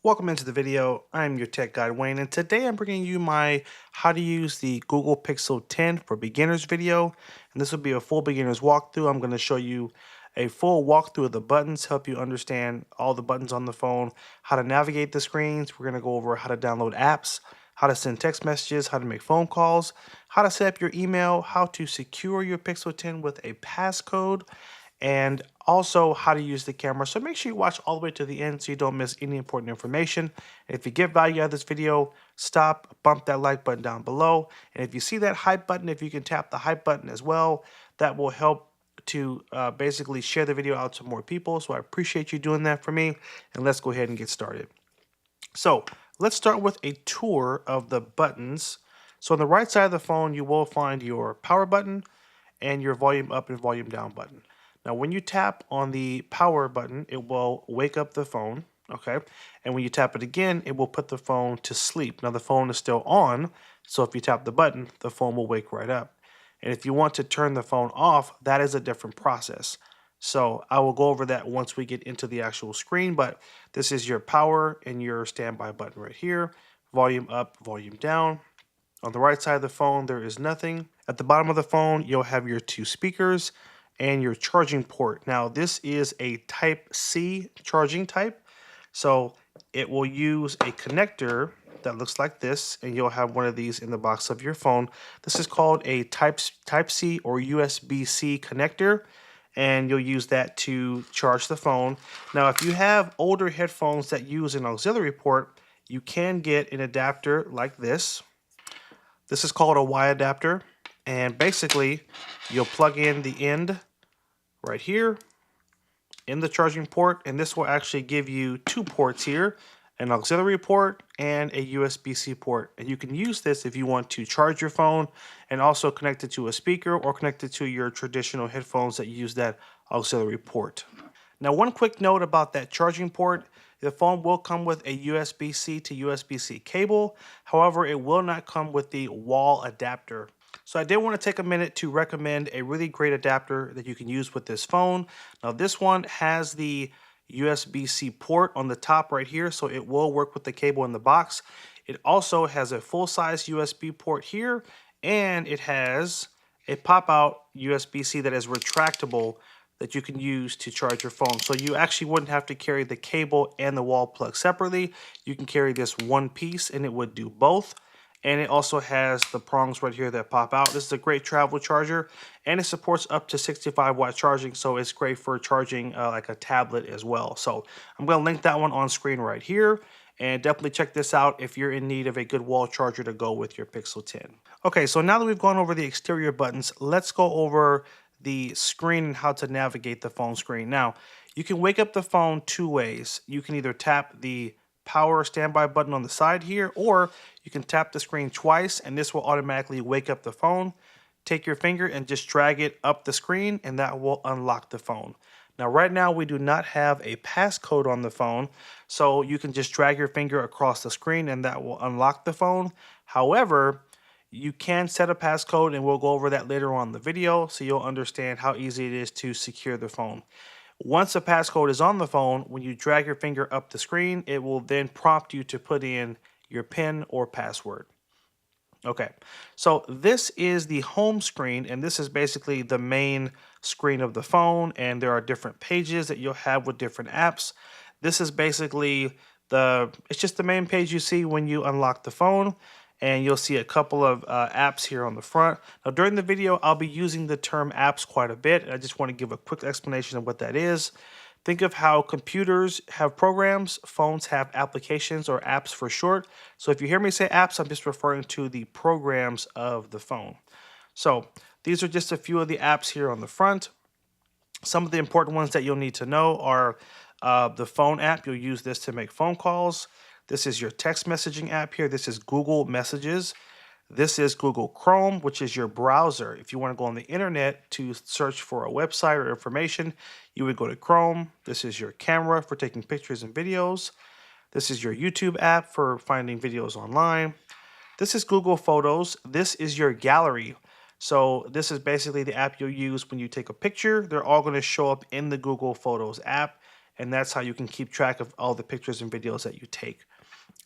Welcome into the video. I'm your tech guide Wayne, and today I'm bringing you my how to use the Google Pixel 10 for beginners video. And this will be a full beginners walkthrough. I'm going to show you a full walkthrough of the buttons, help you understand all the buttons on the phone, how to navigate the screens. We're going to go over how to download apps, how to send text messages, how to make phone calls, how to set up your email, how to secure your Pixel 10 with a passcode, and also how to use the camera. So make sure you watch all the way to the end so you don't miss any important information. And if you get value out of this video, stop, bump that like button down below. And if you see that hype button, if you can tap the hype button as well, that will help to basically share the video out to more people. So I appreciate you doing that for me. And let's go ahead and get started. So let's start with a tour of the buttons. So on the right side of the phone, you will find your power button and your volume up and volume down button. Now, when you tap on the power button, it will wake up the phone, okay? And when you tap it again, it will put the phone to sleep. Now, the phone is still on, so if you tap the button, the phone will wake right up. And if you want to turn the phone off, that is a different process. So I will go over that once we get into the actual screen, but this is your power and your standby button right here. Volume up, volume down. On the right side of the phone, there is nothing. At the bottom of the phone, you'll have your two speakers and your charging port. Now, this is a Type-C charging type, so it will use a connector that looks like this, and you'll have one of these in the box of your phone. This is called a Type-C or USB-C connector, and you'll use that to charge the phone. Now, if you have older headphones that use an auxiliary port, you can get an adapter like this. This is called a Y adapter, and basically you'll plug in the end right here in the charging port, and this will actually give you two ports here, an auxiliary port and a USB-C port. And you can use this if you want to charge your phone and also connect it to a speaker or connect it to your traditional headphones that use that auxiliary port. Now, one quick note about that charging port: the phone will come with a USB-C to USB-C cable. However, it will not come with the wall adapter. So I did want to take a minute to recommend a really great adapter that you can use with this phone. Now, this one has the USB-C port on the top right here, so it will work with the cable in the box. It also has a full-size USB port here, and it has a pop-out USB-C that is retractable that you can use to charge your phone. So you actually wouldn't have to carry the cable and the wall plug separately. You can carry this one piece and it would do both. And it also has the prongs right here that pop out. This is a great travel charger, and it supports up to 65-watt charging, so it's great for charging like a tablet as well. So I'm going to link that one on screen right here, and definitely check this out if you're in need of a good wall charger to go with your Pixel 10. Okay, so now that we've gone over the exterior buttons, let's go over the screen and how to navigate the phone screen. Now, you can wake up the phone two ways. You can either tap the power standby button on the side here, or you can tap the screen twice and this will automatically wake up the phone. Take your finger and just drag it up the screen and that will unlock the phone. Now, right now we do not have a passcode on the phone, so you can just drag your finger across the screen and that will unlock the phone. However, you can set a passcode, and we'll go over that later on in the video so you'll understand how easy it is to secure the phone. Once a passcode is on the phone, when you drag your finger up the screen, it will then prompt you to put in your PIN or password. Okay, so this is the home screen, and this is basically the main screen of the phone, and there are different pages that you'll have with different apps. This is basically it's just the main page you see when you unlock the phone, and you'll see a couple of apps here on the front. Now, during the video, I'll be using the term apps quite a bit, and I just want to give a quick explanation of what that is. Think of how computers have programs, phones have applications or apps for short. So if you hear me say apps, I'm just referring to the programs of the phone. So these are just a few of the apps here on the front. Some of the important ones that you'll need to know are the phone app. You'll use this to make phone calls. This is your text messaging app here. This is Google Messages. This is Google Chrome, which is your browser. If you want to go on the internet to search for a website or information, you would go to Chrome. This is your camera for taking pictures and videos. This is your YouTube app for finding videos online. This is Google Photos. This is your gallery. So this is basically the app you'll use when you take a picture. They're all going to show up in the Google Photos app. and that's how you can keep track of all the pictures and videos that you take.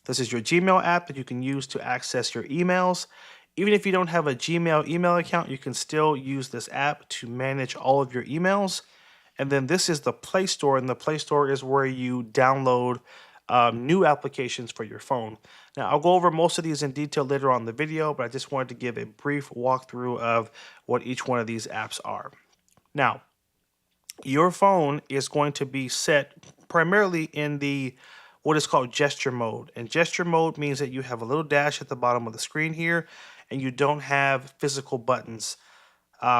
This is your Gmail app that you can use to access your emails. Even if you don't have a Gmail email account, you can still use this app to manage all of your emails. And then this is the Play Store, and the Play Store is where you download new applications for your phone. Now, I'll go over most of these in detail later on in the video, but I just wanted to give a brief walkthrough of what each one of these apps are. Now, your phone is going to be set primarily in the what is called gesture mode. And gesture mode means that you have a little dash at the bottom of the screen here, and you don't have physical buttons.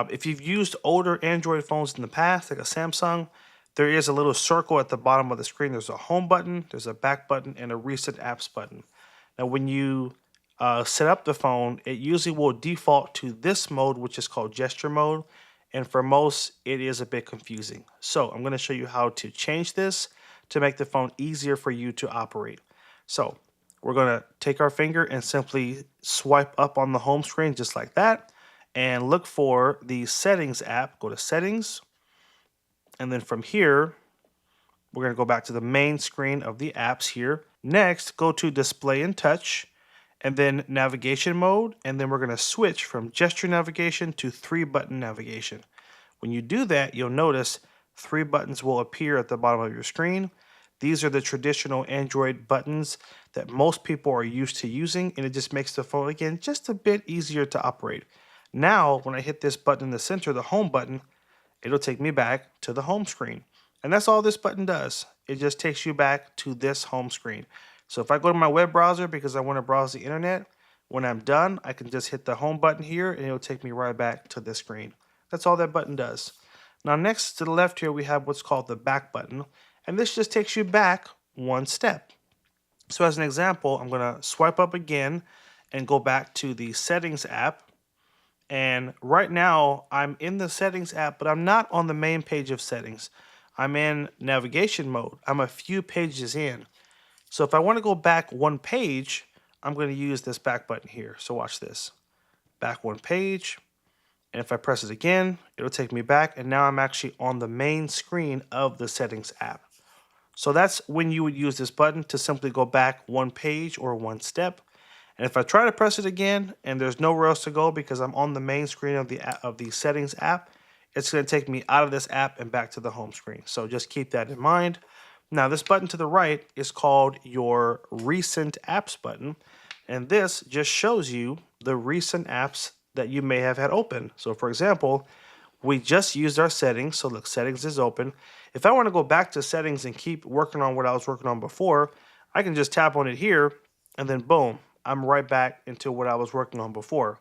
If you've used older Android phones in the past, like a Samsung, there is a little circle at the bottom of the screen. There's a home button, there's a back button, and a recent apps button. Now, when you set up the phone, it usually will default to this mode, which is called gesture mode. And for most, it is a bit confusing. So I'm going to show you how to change this to make the phone easier for you to operate. So we're going to take our finger and simply swipe up on the home screen just like that, and look for the Settings app. Go to Settings, and then from here, we're going to go back to the main screen of the apps here. Next, go to Display and Touch, and then Navigation mode, and then we're going to switch from gesture navigation to 3-button navigation. When you do that, you'll notice 3 buttons will appear at the bottom of your screen. These are the traditional Android buttons that most people are used to using, and it just makes the phone, again, just a bit easier to operate. Now, when I hit this button in the center, the home button, it'll take me back to the home screen. And that's all this button does. It just takes you back to this home screen. So if I go to my web browser because I want to browse the internet, when I'm done, I can just hit the home button here and it'll take me right back to this screen. That's all that button does. Now next to the left here, we have what's called the back button. And this just takes you back one step. So as an example, I'm going to swipe up again and go back to the Settings app. And right now, I'm in the Settings app, but I'm not on the main page of Settings. I'm in navigation mode. I'm a few pages in. So if I want to go back one page, I'm going to use this back button here. So watch this. Back one page. And if I press it again, it'll take me back. And now I'm actually on the main screen of the Settings app. So that's when you would use this button to simply go back one page or one step. And if I try to press it again and there's nowhere else to go because I'm on the main screen of the Settings app, it's going to take me out of this app and back to the home screen. So just keep that in mind. Now this button to the right is called your Recent Apps button. And this just shows you the recent apps that you may have had open. So for example, we just used our settings. So look, Settings is open. If I want to go back to Settings and keep working on what I was working on before, I can just tap on it here and then boom, I'm right back into what I was working on before.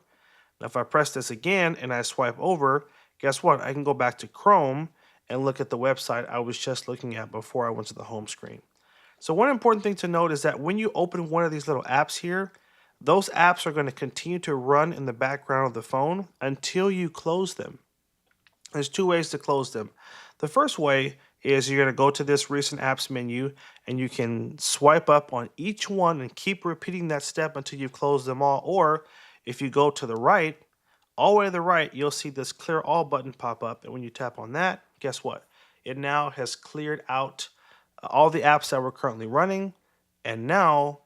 Now if I press this again and I swipe over, guess what? I can go back to Chrome and look at the website I was just looking at before I went to the home screen. So one important thing to note is that when you open one of these little apps here, those apps are going to continue to run in the background of the phone until you close them. There's 2 ways to close them. The first way is you're going to go to this Recent Apps menu and you can swipe up on each one and keep repeating that step until you've closed them all. Or if you go to the right, all the way to the right, you'll see this Clear All button pop up. And when you tap on that, guess what? It now has cleared out all the apps that were currently running. And now,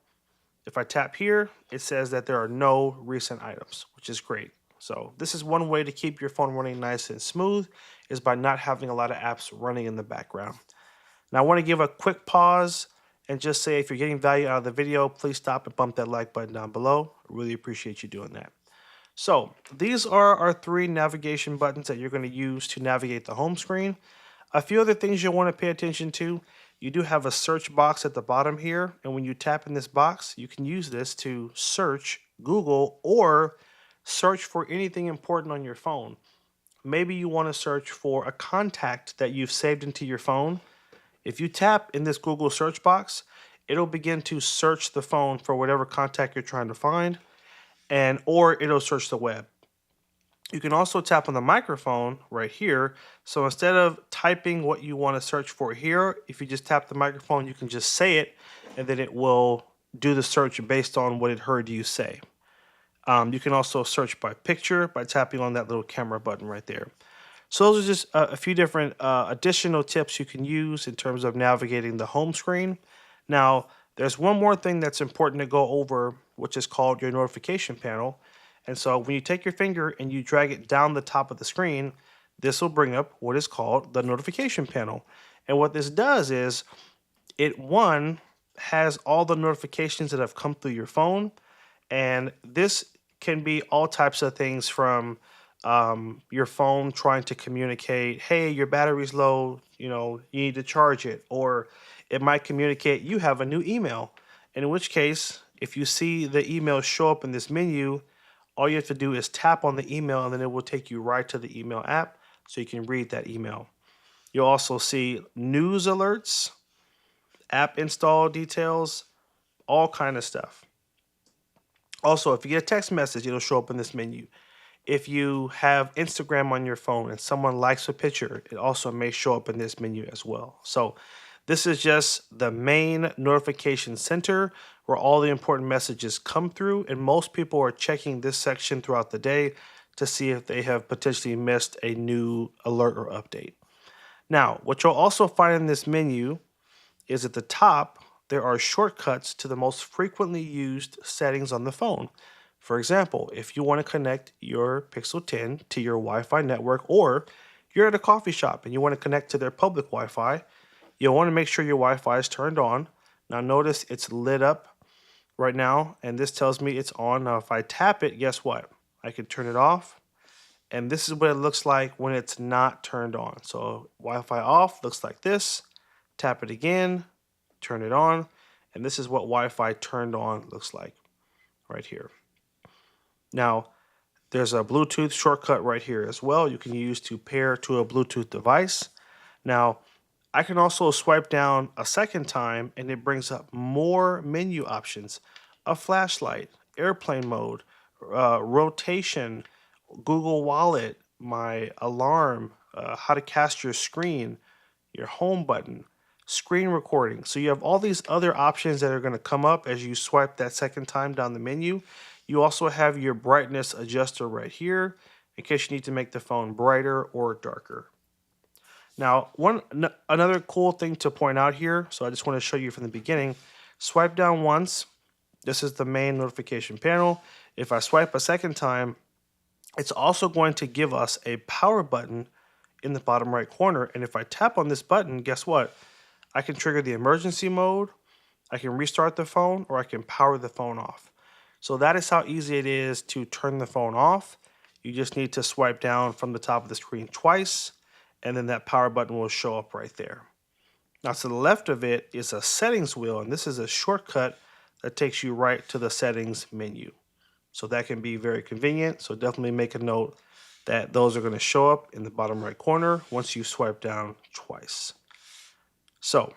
if I tap here, it says that there are no recent items, which is great. So this is one way to keep your phone running nice and smooth, is by not having a lot of apps running in the background. Now I want to give a quick pause and just say if you're getting value out of the video, please stop and bump that like button down below. I really appreciate you doing that. So these are our 3 navigation buttons that you're going to use to navigate the home screen. A few other things you'll want to pay attention to. You do have a search box at the bottom here, and when you tap in this box, you can use this to search Google or search for anything important on your phone. Maybe you want to search for a contact that you've saved into your phone. If you tap in this Google search box, it'll begin to search the phone for whatever contact you're trying to find, or it'll search the web. You can also tap on the microphone right here. So instead of typing what you want to search for here, if you just tap the microphone, you can just say it, and then it will do the search based on what it heard you say. You can also search by picture by tapping on that little camera button right there. So those are just a few different additional tips you can use in terms of navigating the home screen. Now, there's one more thing that's important to go over, which is called your notification panel. And so when you take your finger and you drag it down the top of the screen, this will bring up what is called the notification panel. And what this does is it, one, has all the notifications that have come through your phone, and this can be all types of things from your phone trying to communicate, hey, your battery's low, you need to charge it. Or it might communicate you have a new email. In which case, if you see the email show up in this menu, all you have to do is tap on the email and then it will take you right to the email app so you can read that email. You'll also see news alerts, app install details, all kind of stuff. Also, if you get a text message, it'll show up in this menu. If you have Instagram on your phone and someone likes a picture, it also may show up in this menu as well. So this is just the main notification center where all the important messages come through, and most people are checking this section throughout the day to see if they have potentially missed a new alert or update. Now, what you'll also find in this menu is at the top, there are shortcuts to the most frequently used settings on the phone. For example, if you want to connect your Pixel 10 to your Wi-Fi network, or you're at a coffee shop and you want to connect to their public Wi-Fi, you'll want to make sure your Wi-Fi is turned on. Now notice it's lit up right now, and this tells me it's on. Now if I tap it, guess what? I can turn it off, and this is what it looks like when it's not turned on. So Wi-Fi off looks like this. Tap it again, turn it on, and this is what Wi-Fi turned on looks like right here. Now, there's a Bluetooth shortcut right here as well you can use to pair to a Bluetooth device. Now, I can also swipe down a second time and it brings up more menu options: a flashlight, airplane mode, rotation, Google Wallet, my alarm, how to cast your screen, your home button, screen recording. So you have all these other options that are going to come up as you swipe that second time down the menu. You also have your brightness adjuster right here in case you need to make the phone brighter or darker. Now, another cool thing to point out here, so I just want to show you from the beginning. Swipe down once. This is the main notification panel. If I swipe a second time, it's also going to give us a power button in the bottom right corner. And if I tap on this button, guess what? I can trigger the emergency mode, I can restart the phone, or I can power the phone off. So that is how easy it is to turn the phone off. You just need to swipe down from the top of the screen twice, and then that power button will show up right there. Now to the left of it is a settings wheel, and this is a shortcut that takes you right to the settings menu. So that can be very convenient. So definitely make a note that those are going to show up in the bottom right corner once you swipe down twice. So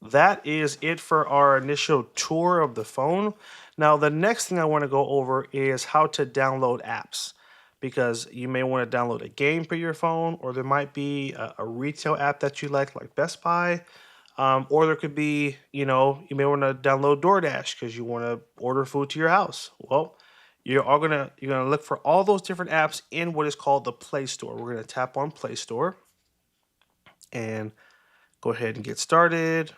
that is it for our initial tour of the phone. Now, the next thing I want to go over is how to download apps, because you may want to download a game for your phone, or there might be a retail app that you like Best Buy, or there could be, you may want to download DoorDash because you want to order food to your house. Well, you're gonna look for all those different apps in what is called the Play Store. We're gonna tap on Play Store and go ahead and get started.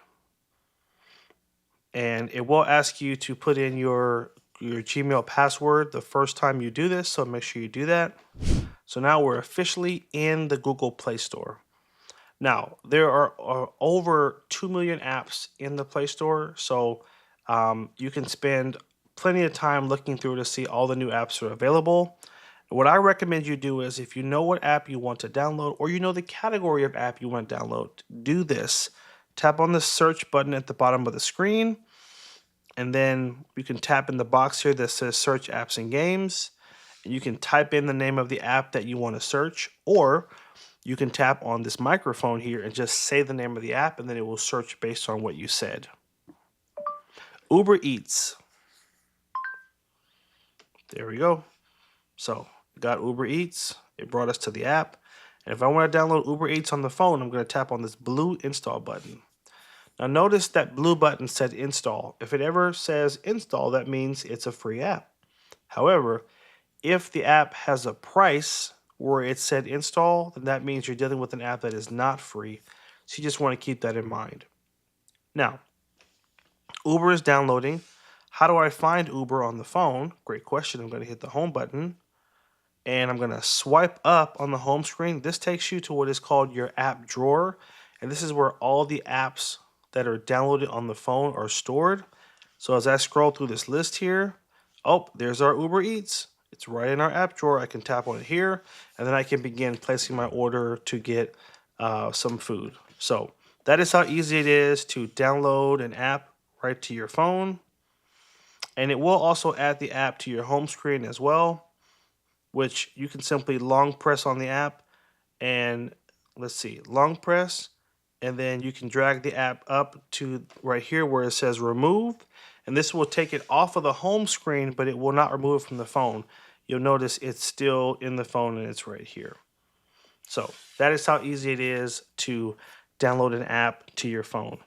And it will ask you to put in your Gmail password the first time you do this, so make sure you do that. So now we're officially in the Google Play Store. Now, there are over 2 million apps in the Play Store, so you can spend plenty of time looking through to see all the new apps that are available. What I recommend you do is, if you know what app you want to download, or you know the category of app you want to download, do this. Tap on the search button at the bottom of the screen, and then you can tap in the box here that says search apps and games, and you can type in the name of the app that you want to search, or you can tap on this microphone here and just say the name of the app, and then it will search based on what you said. Uber Eats. There we go. So got Uber Eats. It brought us to the app. And if I want to download Uber Eats on the phone, I'm going to tap on this blue install button. Now notice that blue button said install. If it ever says install, that means it's a free app. However, if the app has a price, where it said install, then that means you're dealing with an app that is not free. So you just want to keep that in mind. Now, Uber is downloading. How do I find Uber on the phone? Great question. I'm going to hit the home button and I'm going to swipe up on the home screen. This takes you to what is called your app drawer. And this is where all the apps that are downloaded on the phone are stored. So as I scroll through this list here, oh, there's our Uber Eats. It's right in our app drawer. I can tap on it here, and then I can begin placing my order to get some food. So that is how easy it is to download an app right to your phone. And it will also add the app to your home screen as well, which you can simply long press on the app and let's see, long press, and then you can drag the app up to right here where it says remove, and this will take it off of the home screen, but it will not remove it from the phone. You'll notice it's still in the phone and it's right here. So that is how easy it is to download an app to your phone.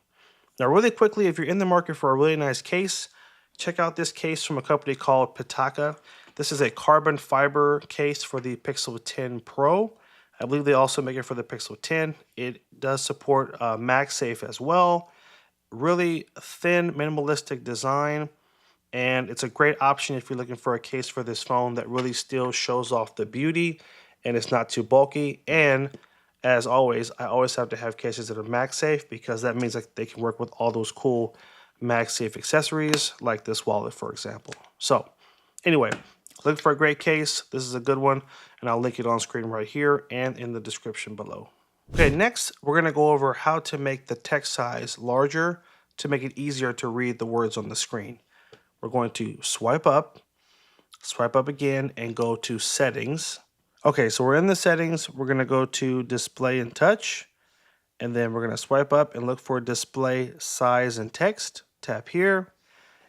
Now really quickly, if you're in the market for a really nice case, check out this case from a company called Passcode. This is a carbon fiber case for the Pixel 10 Pro. I believe they also make it for the Pixel 10. It does support MagSafe as well. Really thin, minimalistic design. And it's a great option if you're looking for a case for this phone that really still shows off the beauty and it's not too bulky. And as always, I always have to have cases that are MagSafe because that means that they can work with all those cool MagSafe accessories like this wallet, for example. So anyway, look for a great case. This is a good one, and I'll link it on screen right here and in the description below. Okay, next we're going to go over how to make the text size larger to make it easier to read the words on the screen. We're going to swipe up again, and go to settings. Okay, so we're in the settings. We're going to go to display and touch, and then we're going to swipe up and look for display size and text. Tap here.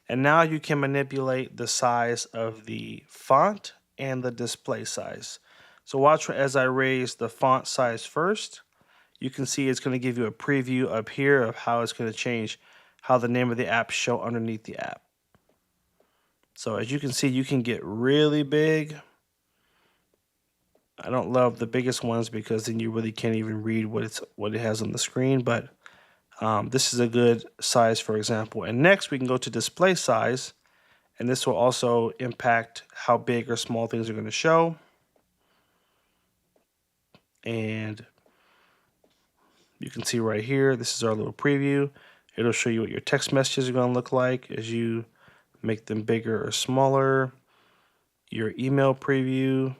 And now you can manipulate the size of the font and the display size. So watch as I raise the font size first. You can see it's going to give you a preview up here of how it's going to change how the name of the app show underneath the app. So as you can see, you can get really big. I don't love the biggest ones because then you really can't even read what it has on the screen, but this is a good size, for example. And next we can go to display size, and this will also impact how big or small things are going to show. And you can see right here, this is our little preview. It'll show you what your text messages are going to look like as you make them bigger or smaller. Your email preview.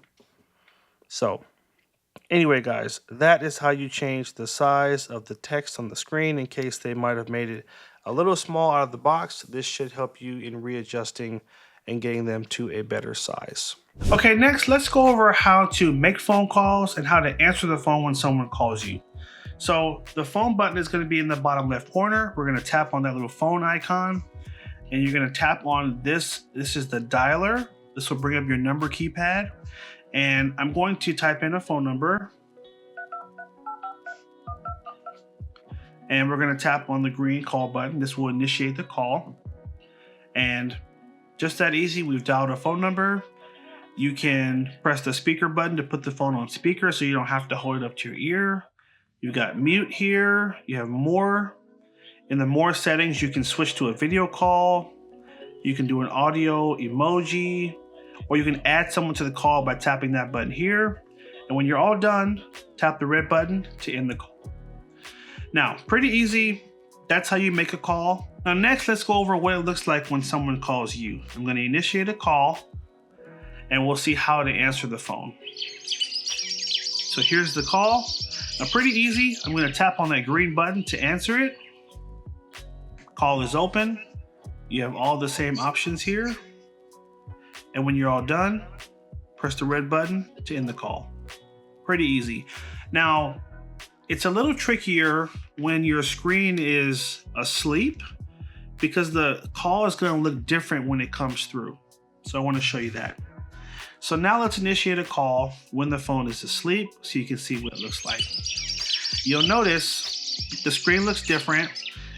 So anyway, guys, that is how you change the size of the text on the screen in case they might have made it a little small out of the box. This should help you in readjusting and getting them to a better size. Okay, next, let's go over how to make phone calls and how to answer the phone when someone calls you. So the phone button is going to be in the bottom left corner. We're going to tap on that little phone icon, and you're going to tap on this. This is the dialer. This will bring up your number keypad. And I'm going to type in a phone number. And we're going to tap on the green call button. This will initiate the call. And just that easy, we've dialed a phone number. You can press the speaker button to put the phone on speaker so you don't have to hold it up to your ear. You've got mute here. You have more. In the more settings, you can switch to a video call. You can do an audio emoji, or you can add someone to the call by tapping that button here. And when you're all done, tap the red button to end the call. Now, pretty easy. That's how you make a call. Now next, let's go over what it looks like when someone calls you. I'm going to initiate a call, and we'll see how to answer the phone. So here's the call. Now pretty easy. I'm going to tap on that green button to answer it. Call is open. You have all the same options here. And when you're all done, press the red button to end the call. Pretty easy. Now, it's a little trickier when your screen is asleep because the call is going to look different when it comes through. So I want to show you that. So now let's initiate a call when the phone is asleep so you can see what it looks like. You'll notice the screen looks different,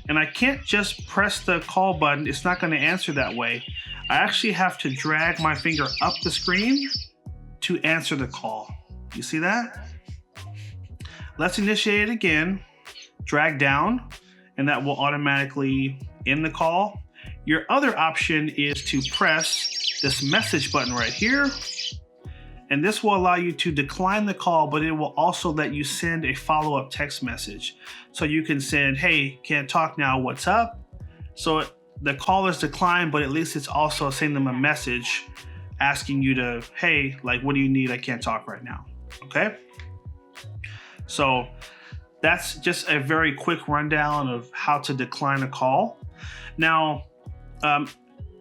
and I can't just press the call button. It's not going to answer that way. I actually have to drag my finger up the screen to answer the call. You see that? Let's initiate it again. Drag down, and that will automatically end the call. Your other option is to press this message button right here, and this will allow you to decline the call, but it will also let you send a follow-up text message. So you can send, hey, can't talk now, what's up? So the call is declined, but at least it's also sending them a message asking you to, hey, like, what do you need? I can't talk right now, okay? So that's just a very quick rundown of how to decline a call. Now,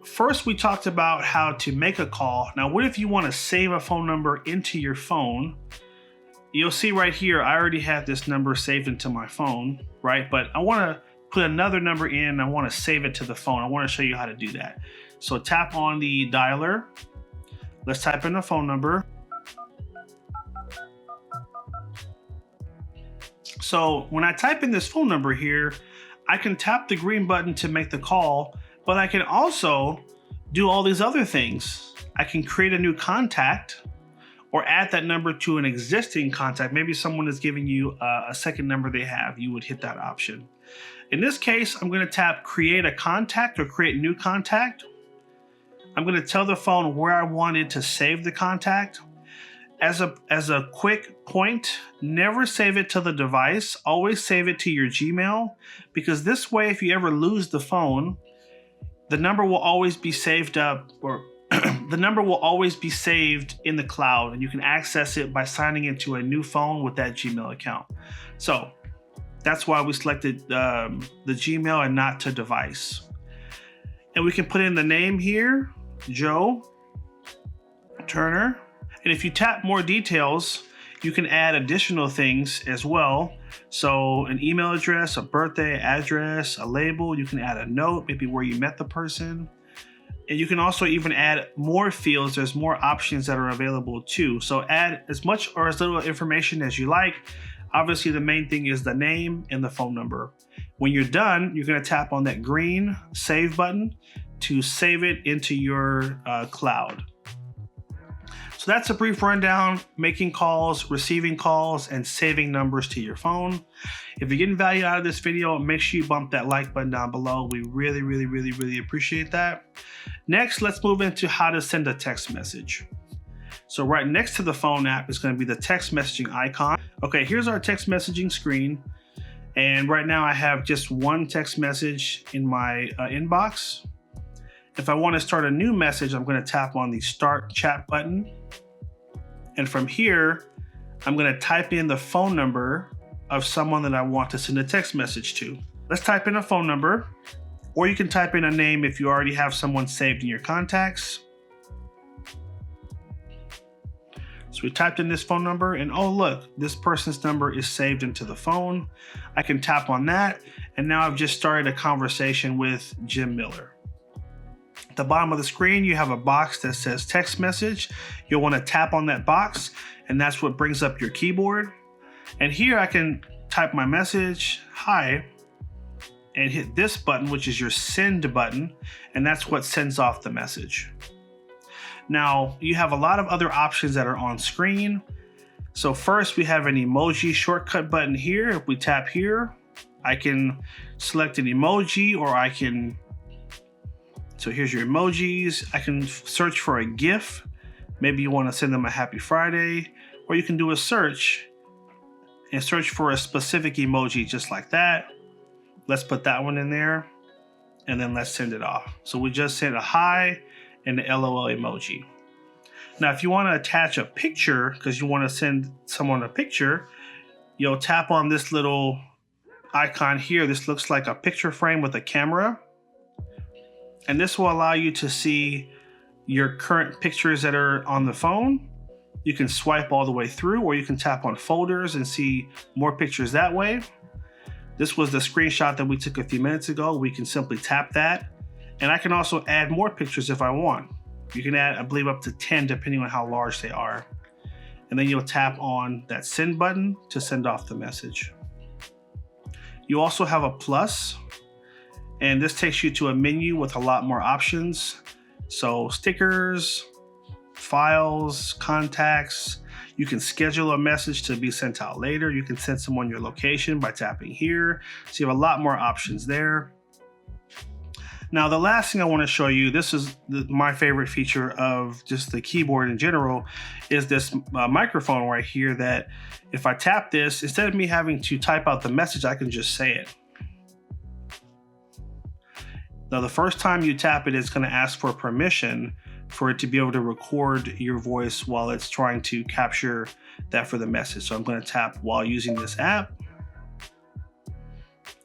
first we talked about how to make a call. Now, what if you want to save a phone number into your phone? You'll see right here, I already have this number saved into my phone, right? But I want to put another number in. I want to save it to the phone. I want to show you how to do that. So tap on the dialer. Let's type in a phone number. So when I type in this phone number here, I can tap the green button to make the call, but I can also do all these other things. I can create a new contact or add that number to an existing contact. Maybe someone is giving you a second number they have. You would hit that option. In this case, I'm going to tap create a contact or create new contact. I'm going to tell the phone where I wanted to save the contact. As a quick point, never save it to the device. Always save it to your Gmail, because this way, if you ever lose the phone, the number will always be saved up, or the number will always be saved in the cloud, and you can access it by signing into a new phone with that Gmail account. So that's why we selected the Gmail and not to device. And we can put in the name here, Joe Turner. And if you tap more details, you can add additional things as well. So an email address, a birthday address, a label. You can add a note, maybe where you met the person. And you can also even add more fields. There's more options that are available too. So add as much or as little information as you like. Obviously, the main thing is the name and the phone number. When you're done, you're going to tap on that green save button to save it into your cloud. So that's a brief rundown, making calls, receiving calls, and saving numbers to your phone. If you're getting value out of this video, make sure you bump that like button down below. We really appreciate that. Next, let's move into how to send a text message. So right next to the phone app is going to be the text messaging icon. Okay, here's our text messaging screen. And right now I have just one text message in my inbox. If I want to start a new message, I'm going to tap on the Start Chat button. And from here, I'm going to type in the phone number of someone that I want to send a text message to. Let's type in a phone number, or you can type in a name if you already have someone saved in your contacts. So we typed in this phone number, and oh look, this person's number is saved into the phone. I can tap on that, and now I've just started a conversation with Jim Miller. At the bottom of the screen, you have a box that says text message. You'll want to tap on that box, and that's what brings up your keyboard. And here I can type my message, hi, and hit this button, which is your send button, and that's what sends off the message. Now, you have a lot of other options that are on screen. So first, we have an emoji shortcut button here. If we tap here, I can select an emoji, or I can, so here's your emojis. I can search for a GIF. Maybe you want to send them a happy Friday, or you can do a search and search for a specific emoji just like that. Let's put that one in there, and then let's send it off. So we just sent a hi and the LOL emoji. Now, if you want to attach a picture, because you want to send someone a picture, you'll tap on this little icon here. This looks like a picture frame with a camera. And this will allow you to see your current pictures that are on the phone. You can swipe all the way through, or you can tap on folders and see more pictures that way. This was the screenshot that we took a few minutes ago. We can simply tap that. And I can also add more pictures if I want. You can add, I believe, up to 10 depending on how large they are. And then you'll tap on that send button to send off the message. You also have a plus, and this takes you to a menu with a lot more options. So stickers, files, contacts. You can schedule a message to be sent out later. You can send someone your location by tapping here. So you have a lot more options there. Now, the last thing I want to show you, this is my favorite feature of just the keyboard in general, is this microphone right here that if I tap this, instead of me having to type out the message, I can just say it. Now, the first time you tap it, it's going to ask for permission for it to be able to record your voice while it's trying to capture that for the message. So I'm going to tap while using this app.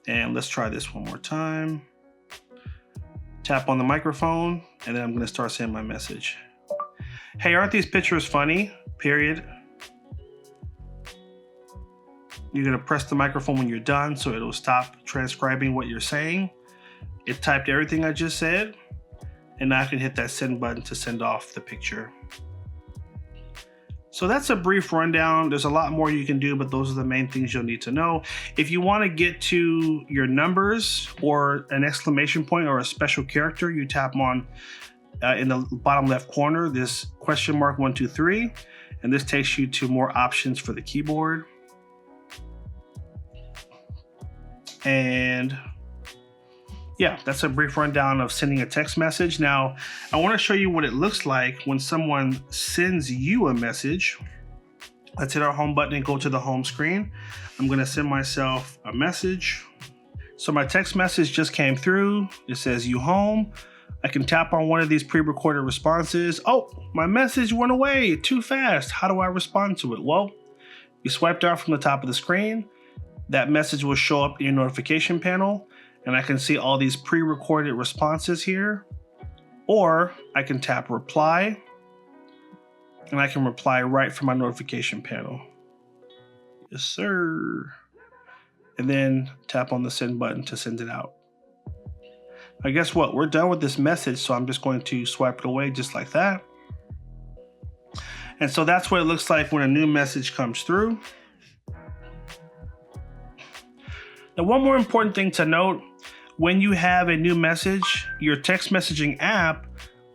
And let's try this one more time. Tap on the microphone, and then I'm going to start saying my message. Hey, aren't these pictures funny? Period. You're going to press the microphone when you're done, so it'll stop transcribing what you're saying. It typed everything I just said, and now I can hit that send button to send off the picture. So that's a brief rundown. There's a lot more you can do, but those are the main things you'll need to know. If you want to get to your numbers or an exclamation point or a special character, you tap on in the bottom left corner this question mark 1, 2, 3, and this takes you to more options for the keyboard. And yeah, that's a brief rundown of sending a text message. Now, I want to show you what it looks like when someone sends you a message. Let's hit our home button and go to the home screen. I'm going to send myself a message. So my text message just came through. It says you home. I can tap on one of these pre-recorded responses. Oh, my message went away too fast. How do I respond to it? Well, you swipe down from the top of the screen. That message will show up in your notification panel. And I can see all these pre-recorded responses here. Or I can tap reply, and I can reply right from my notification panel. Yes, sir. And then tap on the send button to send it out. Now guess what? We're done with this message, so I'm just going to swipe it away just like that. And so that's what it looks like when a new message comes through. Now, one more important thing to note, when you have a new message, your text messaging app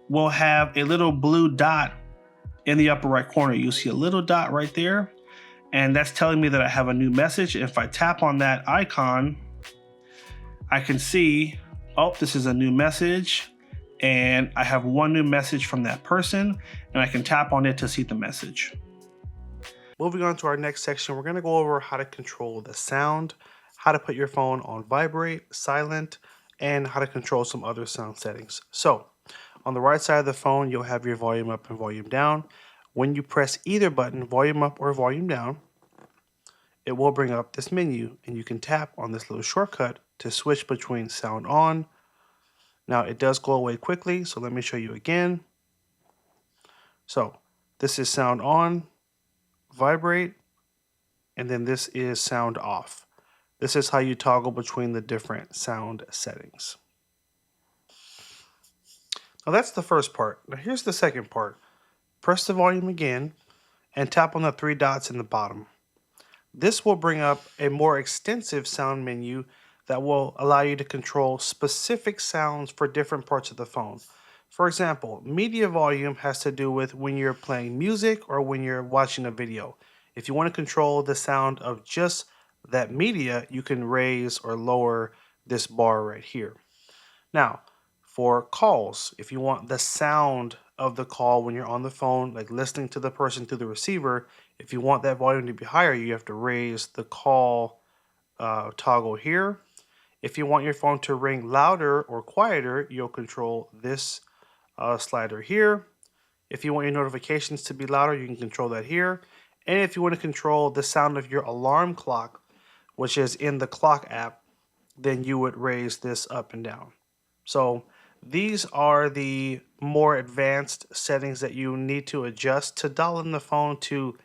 will have a little blue dot in the upper right corner. You'll see a little dot right there, and that's telling me that I have a new message. If I tap on that icon, I can see, oh, this is a new message, and I have one new message from that person, and I can tap on it to see the message. Moving on to our next section, we're going to go over how to control the sound, how to put your phone on vibrate, silent, and how to control some other sound settings. So on the right side of the phone, you'll have your volume up and volume down. When you press either button, volume up or volume down, it will bring up this menu, and you can tap on this little shortcut to switch between sound on. Now it does go away quickly, so let me show you again. So this is sound on, vibrate, and then this is sound off. This is how you toggle between the different sound settings. Now that's the first part. Now here's the second part. Press the volume again and tap on the three dots in the bottom. This will bring up a more extensive sound menu that will allow you to control specific sounds for different parts of the phone. For example, media volume has to do with when you're playing music or when you're watching a video. If you want to control the sound of just that media, you can raise or lower this bar right here. Now, for calls, if you want the sound of the call when you're on the phone, like listening to the person through the receiver, if you want that volume to be higher, you have to raise the call toggle here. If you want your phone to ring louder or quieter, you'll control this slider here. If you want your notifications to be louder, you can control that here. And if you want to control the sound of your alarm clock, which is in the clock app, then you would raise this up and down. So these are the more advanced settings that you need to adjust to dial in the phone to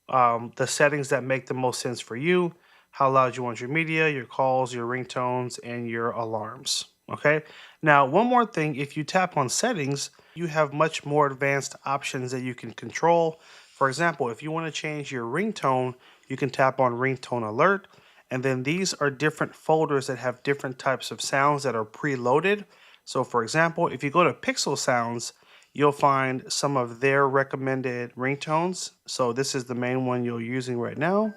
the settings that make the most sense for you, how loud you want your media, your calls, your ringtones, and your alarms. Okay. Now, one more thing, if you tap on settings, you have much more advanced options that you can control. For example, if you want to change your ringtone, you can tap on ringtone alert. And then these are different folders that have different types of sounds that are preloaded. So for example, if you go to Pixel Sounds, you'll find some of their recommended ringtones. So this is the main one you're using right now.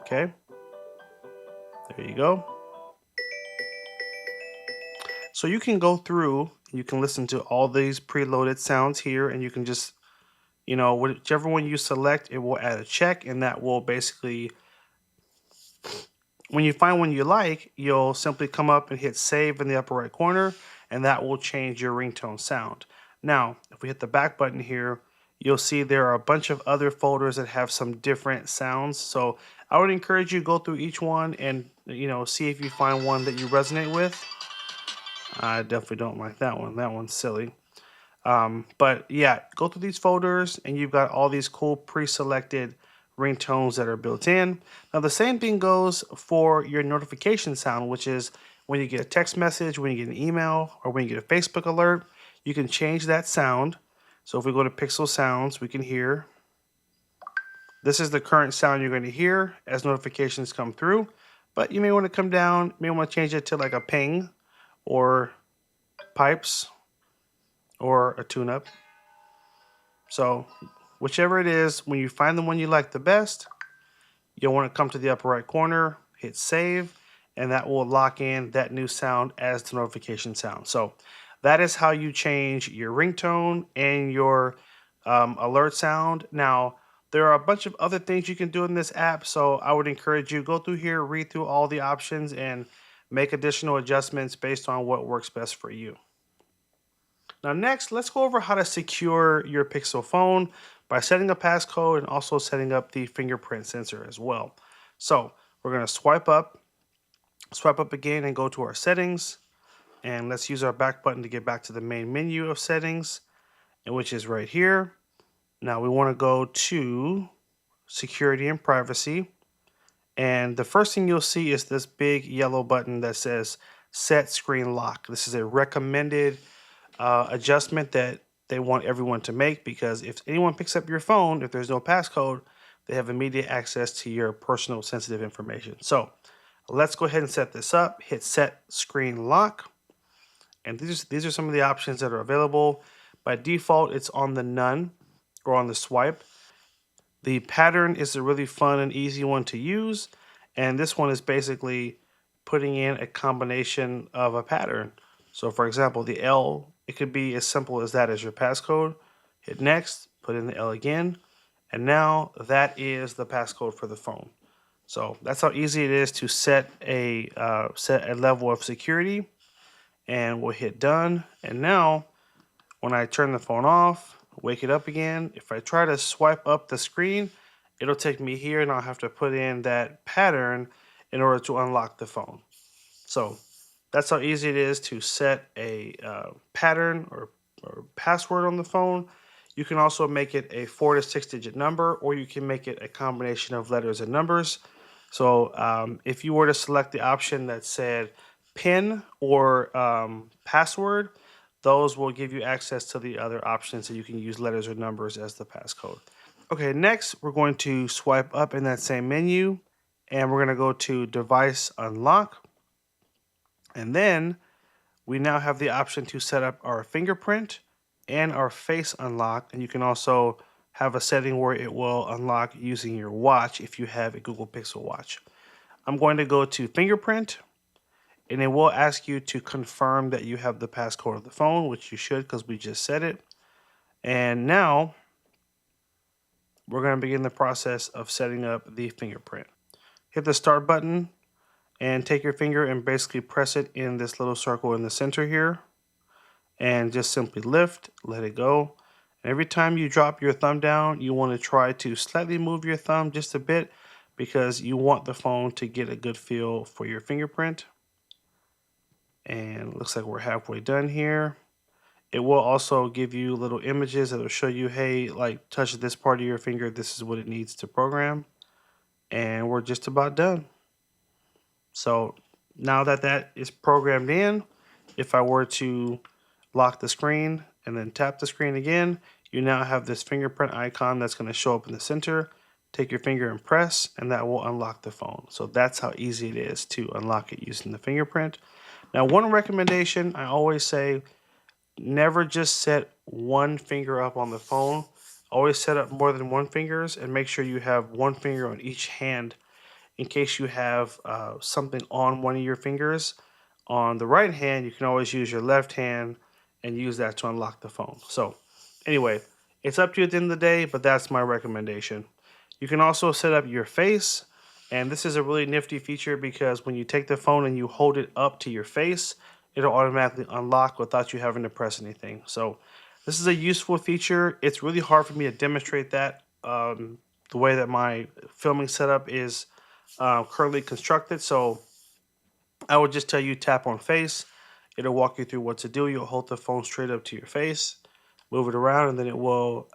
Okay, there you go. So you can go through, you can listen to all these preloaded sounds here, and you can just, whichever one you select, it will add a check, and that will basically, when you find one you like, you'll simply come up and hit save in the upper right corner, and that will change your ringtone sound. Now, if we hit the back button here, you'll see there are a bunch of other folders that have some different sounds. So I would encourage you to go through each one and, see if you find one that you resonate with. I definitely don't like that one. That one's silly. But yeah, go through these folders and you've got all these cool pre-selected ringtones that are built in. Now the same thing goes for your notification sound, which is when you get a text message, when you get an email, or when you get a Facebook alert, you can change that sound. So if we go to Pixel Sounds, we can hear. This is the current sound you're going to hear as notifications come through, but you may want to come down, may want to change it to like a ping or pipes or a tune-up. So whichever it is, when you find the one you like the best, you'll want to come to the upper right corner, hit save, and that will lock in that new sound as the notification sound. So that is how you change your ringtone and your alert sound. Now, there are a bunch of other things you can do in this app, so I would encourage you, go through here, read through all the options, and make additional adjustments based on what works best for you. Now next, let's go over how to secure your Pixel phone by setting a passcode and also setting up the fingerprint sensor as well. So we're going to swipe up again and go to our settings. And let's use our back button to get back to the main menu of settings, and which is right here. Now we want to go to security and privacy. And the first thing you'll see is this big yellow button that says set screen lock. This is a recommended adjustment that they want everyone to make, because if anyone picks up your phone, if there's no passcode, they have immediate access to your personal sensitive information. So let's go ahead and set this up. Hit set screen lock. And these are some of the options that are available. By default, it's on the none or on the swipe. The pattern is a really fun and easy one to use. And this one is basically putting in a combination of a pattern. So for example, the L, it could be as simple as that as your passcode. Hit next, put in the L again, and now that is the passcode for the phone. So that's how easy it is to set a level of security. And we'll hit done. And now when I turn the phone off, wake it up again, if I try to swipe up the screen, it'll take me here and I'll have to put in that pattern in order to unlock the phone. So that's how easy it is to set a pattern or password on the phone. You can also make it a 4 to 6 digit number, or you can make it a combination of letters and numbers. So if you were to select the option that said PIN or password, those will give you access to the other options, so you can use letters or numbers as the passcode. Okay, next we're going to swipe up in that same menu, and we're going to go to device unlock. And then we now have the option to set up our fingerprint and our face unlock. And you can also have a setting where it will unlock using your watch if you have a Google Pixel watch. I'm going to go to fingerprint, and it will ask you to confirm that you have the passcode of the phone, which you should because we just set it. And now we're going to begin the process of setting up the fingerprint. Hit the start button and take your finger and basically press it in this little circle in the center here, and just simply lift, let it go. And every time you drop your thumb down, you want to try to slightly move your thumb just a bit, because you want the phone to get a good feel for your fingerprint. And it looks like we're halfway done here. It will also give you little images that will show you, hey, like touch this part of your finger, this is what it needs to program. And we're just about done. So now that that is programmed in, if I were to lock the screen and then tap the screen again, you now have this fingerprint icon that's going to show up in the center. Take your finger and press, and that will unlock the phone. So that's how easy it is to unlock it using the fingerprint. Now, one recommendation I always say, never just set one finger up on the phone. Always set up more than one fingers, and make sure you have one finger on each hand in case you have something on one of your fingers. On the right hand, you can always use your left hand and use that to unlock the phone. So anyway, it's up to you at the end of the day, but that's my recommendation. You can also set up your face, and this is a really nifty feature because when you take the phone and you hold it up to your face, it'll automatically unlock without you having to press anything. So this is a useful feature. It's really hard for me to demonstrate that the way that my filming setup is currently constructed. So I would just tell you tap on face. It'll walk you through what to do. You'll hold the phone straight up to your face, move it around, and then it will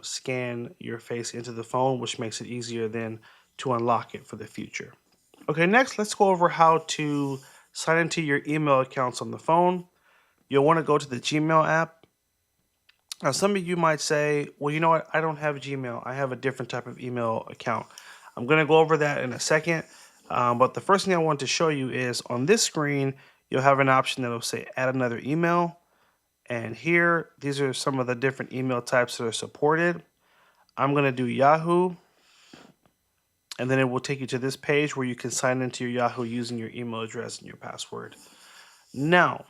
scan your face into the phone, which makes it easier then to unlock it for the future. Okay, next let's go over how to sign into your email accounts on the phone. You'll want to go to the Gmail app. Now, some of you might say, well, you know what? I don't have Gmail. I have a different type of email account. I'm going to go over that in a second. But the first thing I want to show you is on this screen, you'll have an option that will say add another email. And here, these are some of the different email types that are supported. I'm going to do Yahoo. And then it will take you to this page where you can sign into your Yahoo using your email address and your password. Now,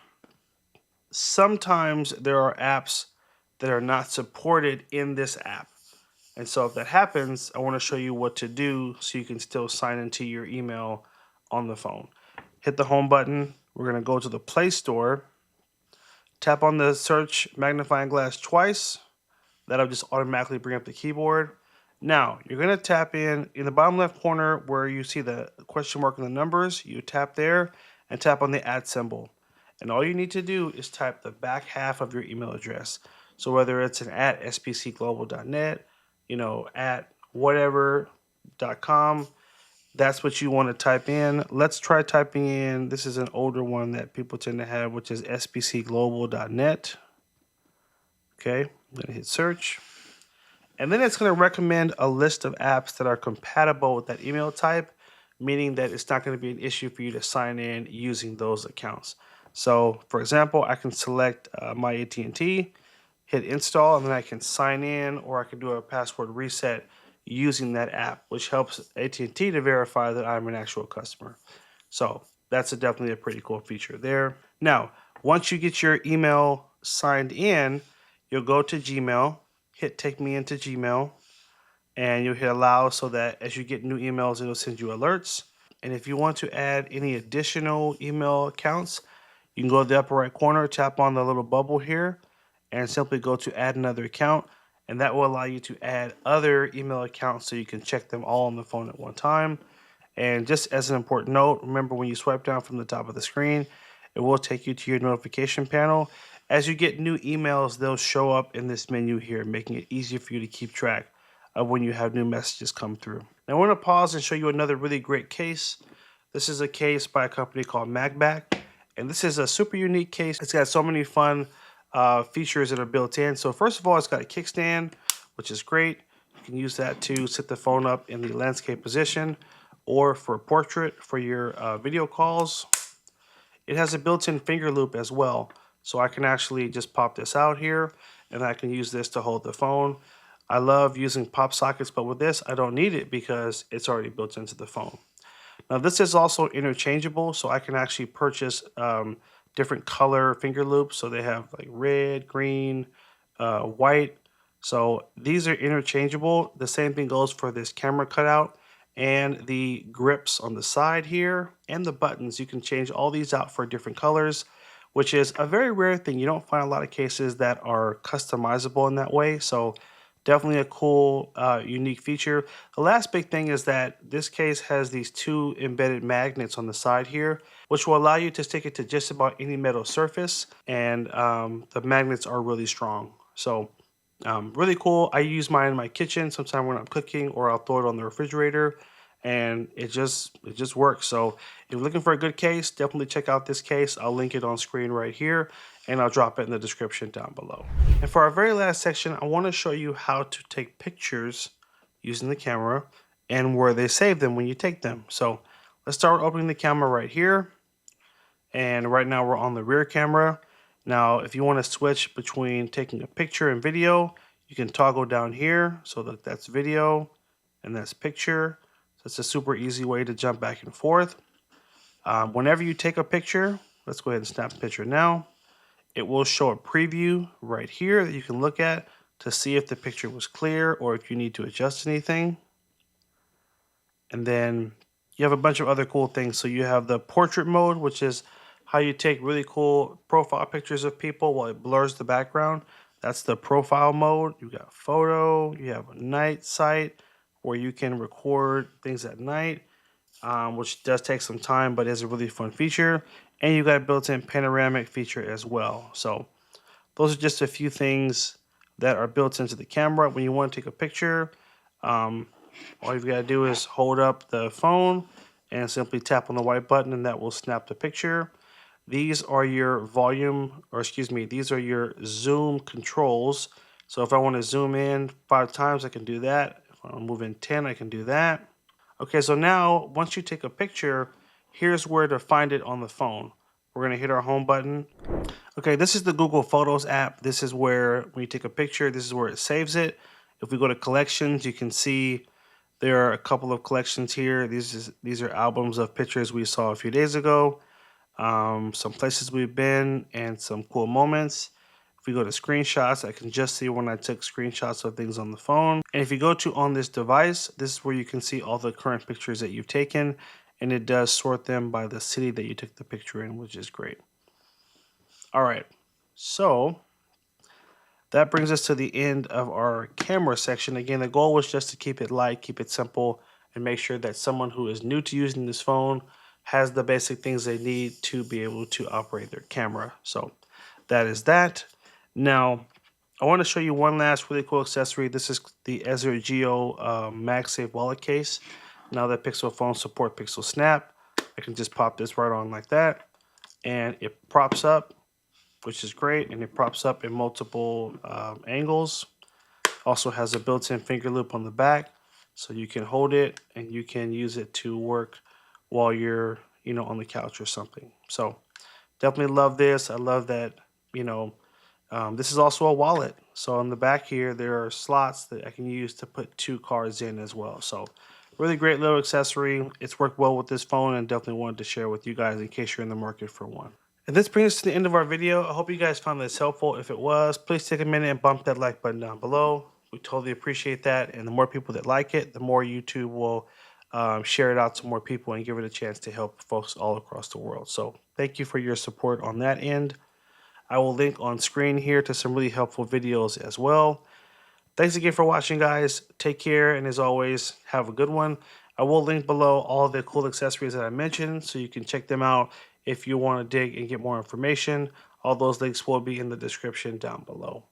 sometimes there are apps that are not supported in this app. And so if that happens, I want to show you what to do so you can still sign into your email on the phone. Hit the home button. We're going to go to the Play Store. Tap on the search magnifying glass twice. That'll just automatically bring up the keyboard. Now, you're going to tap in the bottom left corner where you see the question mark and the numbers. You tap there and tap on the @ symbol. And all you need to do is type the back half of your email address. So whether it's an @ spcglobal.net, at whatever.com, that's what you want to type in. Let's try typing in, this is an older one that people tend to have, which is spcglobal.net. Okay, I'm going to hit search. And then it's going to recommend a list of apps that are compatible with that email type, meaning that it's not going to be an issue for you to sign in using those accounts. So, for example, I can select my AT&T, hit install, and then I can sign in, or I can do a password reset using that app, which helps AT&T to verify that I'm an actual customer. So that's definitely a pretty cool feature there. Now, once you get your email signed in, you'll go to Gmail, hit take me into Gmail, and you'll hit allow so that as you get new emails, it'll send you alerts. And if you want to add any additional email accounts, you can go to the upper right corner, tap on the little bubble here, and simply go to add another account. And that will allow you to add other email accounts so you can check them all on the phone at one time. And just as an important note, remember when you swipe down from the top of the screen, it will take you to your notification panel. As you get new emails, they'll show up in this menu here, making it easier for you to keep track of when you have new messages come through. Now I want to pause and show you another really great case. This is a case by a company called Magback, and this is a super unique case. It's got so many fun features that are built in. So first of all, it's got a kickstand, which is great. You can use that to set the phone up in the landscape position or for portrait for your video calls. It has a built-in finger loop as well. So I can actually just pop this out here and I can use this to hold the phone. I love using pop sockets, but with this, I don't need it because it's already built into the phone. Now this is also interchangeable, so I can actually purchase different color finger loops. So they have like red, green, white. So these are interchangeable. The same thing goes for this camera cutout and the grips on the side here and the buttons. You can change all these out for different colors, which is a very rare thing. You don't find a lot of cases that are customizable in that way. So definitely a cool, unique feature. The last big thing is that this case has these two embedded magnets on the side here, which will allow you to stick it to just about any metal surface. And the magnets are really strong. So really cool. I use mine in my kitchen sometime when I'm cooking, or I'll throw it on the refrigerator, and it just works. So if you're looking for a good case, definitely check out this case. I'll link it on screen right here, and I'll drop it in the description down below. And for our very last section, I want to show you how to take pictures using the camera and where they save them when you take them. So let's start opening the camera right here. And right now we're on the rear camera. Now, if you want to switch between taking a picture and video, you can toggle down here so that that's video and that's picture. So it's a super easy way to jump back and forth. Whenever you take a picture, let's go ahead and snap a picture now. It will show a preview right here that you can look at to see if the picture was clear or if you need to adjust anything. And then you have a bunch of other cool things. So you have the portrait mode, which is how you take really cool profile pictures of people while it blurs the background. That's the profile mode. You got photo, you have a night sight where you can record things at night, which does take some time, but is a really fun feature. And you got a built-in panoramic feature as well. So those are just a few things that are built into the camera. When you want to take a picture, all you've got to do is hold up the phone and simply tap on the white button, and that will snap the picture. These are your volume, or excuse me, these are your zoom controls. So if I want to zoom in 5 times, I can do that. If I want to move in 10, I can do that. Okay, so now once you take a picture, here's where to find it on the phone. We're going to hit our home button. Okay, this is the Google Photos app. This is where when you take a picture, this is where it saves it. If we go to collections, you can see there are a couple of collections here. These are albums of pictures we saw a few days ago, some places we've been, and some cool moments. If we go to screenshots, I can just see when I took screenshots of things on the phone. And if you go to on this device, this is where you can see all the current pictures that you've taken, and it does sort them by the city that you took the picture in, which is great. All right, so that brings us to the end of our camera section. Again, the goal was just to keep it light, keep it simple, and make sure that someone who is new to using this phone has the basic things they need to be able to operate their camera. So that is that. Now, I want to show you one last really cool accessory. This is the Ezra Geo MagSafe wallet case. Now that Pixel phones support Pixel Snap, I can just pop this right on like that, and it props up, which is great, and it props up in multiple angles. Also has a built-in finger loop on the back, so you can hold it and you can use it to work while you're, on the couch or something. So definitely love this. I love that, this is also a wallet. So on the back here, there are slots that I can use to put 2 cards in as well. So really great little accessory. It's worked well with this phone, and definitely wanted to share with you guys in case you're in the market for one. And this brings us to the end of our video. I hope you guys found this helpful. If it was, please take a minute and bump that like button down below. We totally appreciate that. And the more people that like it, the more YouTube will share it out to more people and give it a chance to help folks all across the world. So thank you for your support on that end. I will link on screen here to some really helpful videos as well. Thanks again for watching, guys. Take care, and as always, have a good one. I will link below all the cool accessories that I mentioned, so you can check them out if you want to dig and get more information. All those links will be in the description down below.